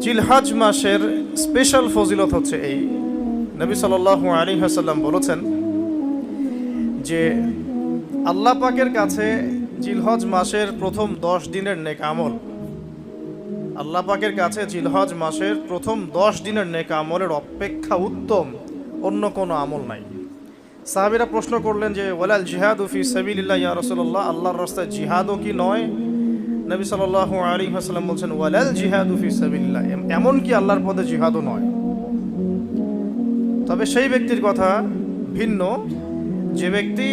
জিলহজ মাসের স্পেশাল ফজিলত হচ্ছে এই, নবী সাল্লাল্লাহু আলাইহি ওয়াসাল্লাম বলেছেন যে আল্লাহ পাকের কাছে জিলহজ মাসের প্রথম 10 দিনের নেক আমল, আল্লাহ পাকের কাছে জিলহজ মাসের প্রথম 10 দিনের নেক আমলের অপেক্ষা উত্তম অন্য কোনো আমল নাই। সাহাবীরা প্রশ্ন করলেন যে ওয়ালাল জিহাদু ফি সাবিলিল্লাহ ইয়া রাসূলুল্লাহ, আল্লাহর রাস্তায় জিহাদও কি নয়? নবী সাল্লাল্লাহু আলাইহি ওয়াসাল্লাম বলছেন ওয়ালাল জিহাদু ফি সাবিলিল্লাহ, এমন কি আল্লাহর পথে জিহাদও নয়। তবে সেই ব্যক্তির কথা ভিন্ন যে ব্যক্তি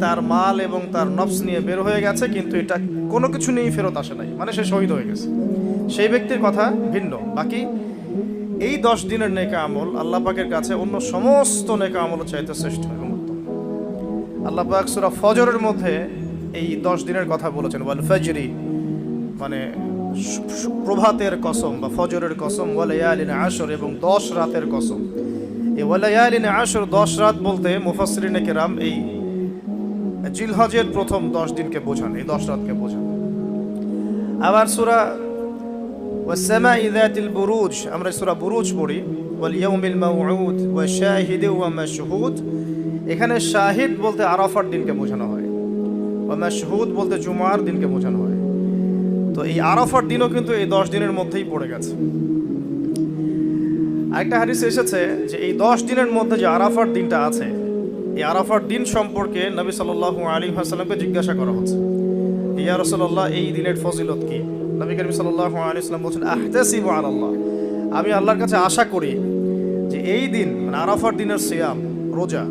তার মাল এবং তার নফস নিয়ে বের হয়ে গেছে কিন্তু এটা কোনো কিছু নিয়েই ফেরত আসে নাই, মানে সে শহীদ হয়ে গেছে, সেই ব্যক্তির কথা ভিন্ন। বাকি এই 10 দিনের নেকা আমল আল্লাহ পাকের কাছে অন্য সমস্ত নেকা আমল চাইতে শ্রেষ্ঠ এবং উত্তম। আল্লাহ পাক সূরা ফজরের মধ্যে এই 10 দিনের কথা বলেছেন, ওয়াল ফজরি মানে প্রভাতের কসম বা ফজরের কসম, ওয়া লায়ালিন আশর এবং 10 রাতের কসম। এই ওয়া লায়ালিন আশর 10 রাত বলতে মুফাসসিরিনে কেরাম এই জিলহজের প্রথম 10 দিনকে বোঝান, এই 10 রাতকে বোঝান। আবার সূরা ওয়াস সামাই যাতিল বুরুজ, আমরা সূরা বুরুজ পড়ি, ওয়াল ইয়াউমিল মাউউদ ওয়া শাহিদ ওয়া মাশহুদ, এখানে শাহিদ বলতে আরাফার দিনকে বোঝানো হয়, ওয়া মাশহুদ বলতে জুমার দিনকে বোঝানো হয়। তো এই আরাফার দিনও কিন্তু এই 10 দিনের মধ্যেই পড়ে গেছে। আরেকটা হাদিসে এসেছে যে এই 10 দিনের মধ্যে যে আরাফার দিনটা আছে, এই আরাফার দিন সম্পর্কে নবী সাল্লাল্লাহু আলাইহি ওয়াসাল্লামকে জিজ্ঞাসা করা হচ্ছে, ইয়া রাসূলুল্লাহ এই দিনের ফজিলত কি? নবী করিম সাল্লাল্লাহু আলাইহি ওয়াসাল্লাম বলেন আহতাসিবু আলাল্লাহ, আমি আল্লাহর কাছে আশা করি যে এই দিন মানে আরাফার দিনের সিয়াম রোজা,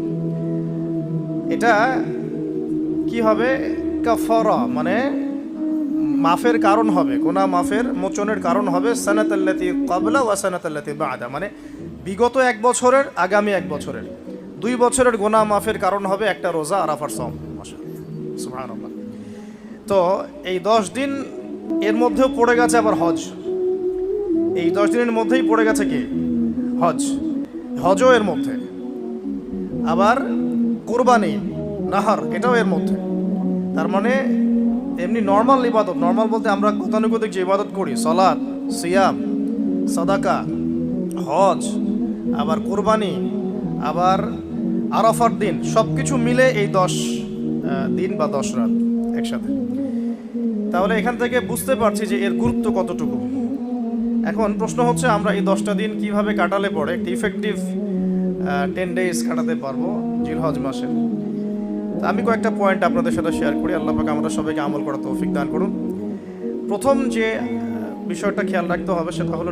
এটা কি হবে? কাফারা মানে মাফের কারণ হবে, গুনাহ মাফের মোচনের কারণ হবে। সানাতাল্লাতি ক্বাবলা ওয়া সানাতাল্লাতি বা'দা, মানে বিগত 1 বছরের আগামী 1 বছরের 2 বছরের গুনাহ মাফের কারণ হবে একটা রোজা আরাফার সওম। মাশাআল্লাহ, সুবহানাল্লাহ। তো এই 10 দিন এর মধ্যেও পড়ে গেছে আবার হজ, এই 10 দিনের মধ্যেই পড়ে গেছে কি? হজ, হজও এর মধ্যে। আবার কুরবানি নাহার এটাও এর মধ্যে। তার মানে এমনি নর্মাল ইবাদত, নর্মাল বলতে আমরা গতানুগতিক যে ইবাদত করি, সালাত, সিয়াম, সাদাকা, হজ, আবার কুরবানি, আবার আরাফার দিন, সব কিছু মিলে এই 10 দিন বা 10 রাত একসাথে। তাহলে এখান থেকে বুঝতে পারছি যে এর গুরুত্ব কতটুকু। এখন প্রশ্ন হচ্ছে আমরা এই 10টা দিন কিভাবে কাটালে পরে একটি ইফেক্টিভ 10 ডেজ কাটাতে পারবো জিলহজ মাসে। আমি কয়েকটা পয়েন্ট আপনাদের সাথে শেয়ার করি। আল্লাহ পাক আমরা সবাইকে আমল করার তৌফিক দান করুন। প্রথম যে বিষয়টা খেয়াল রাখতে হবে সেটা হলো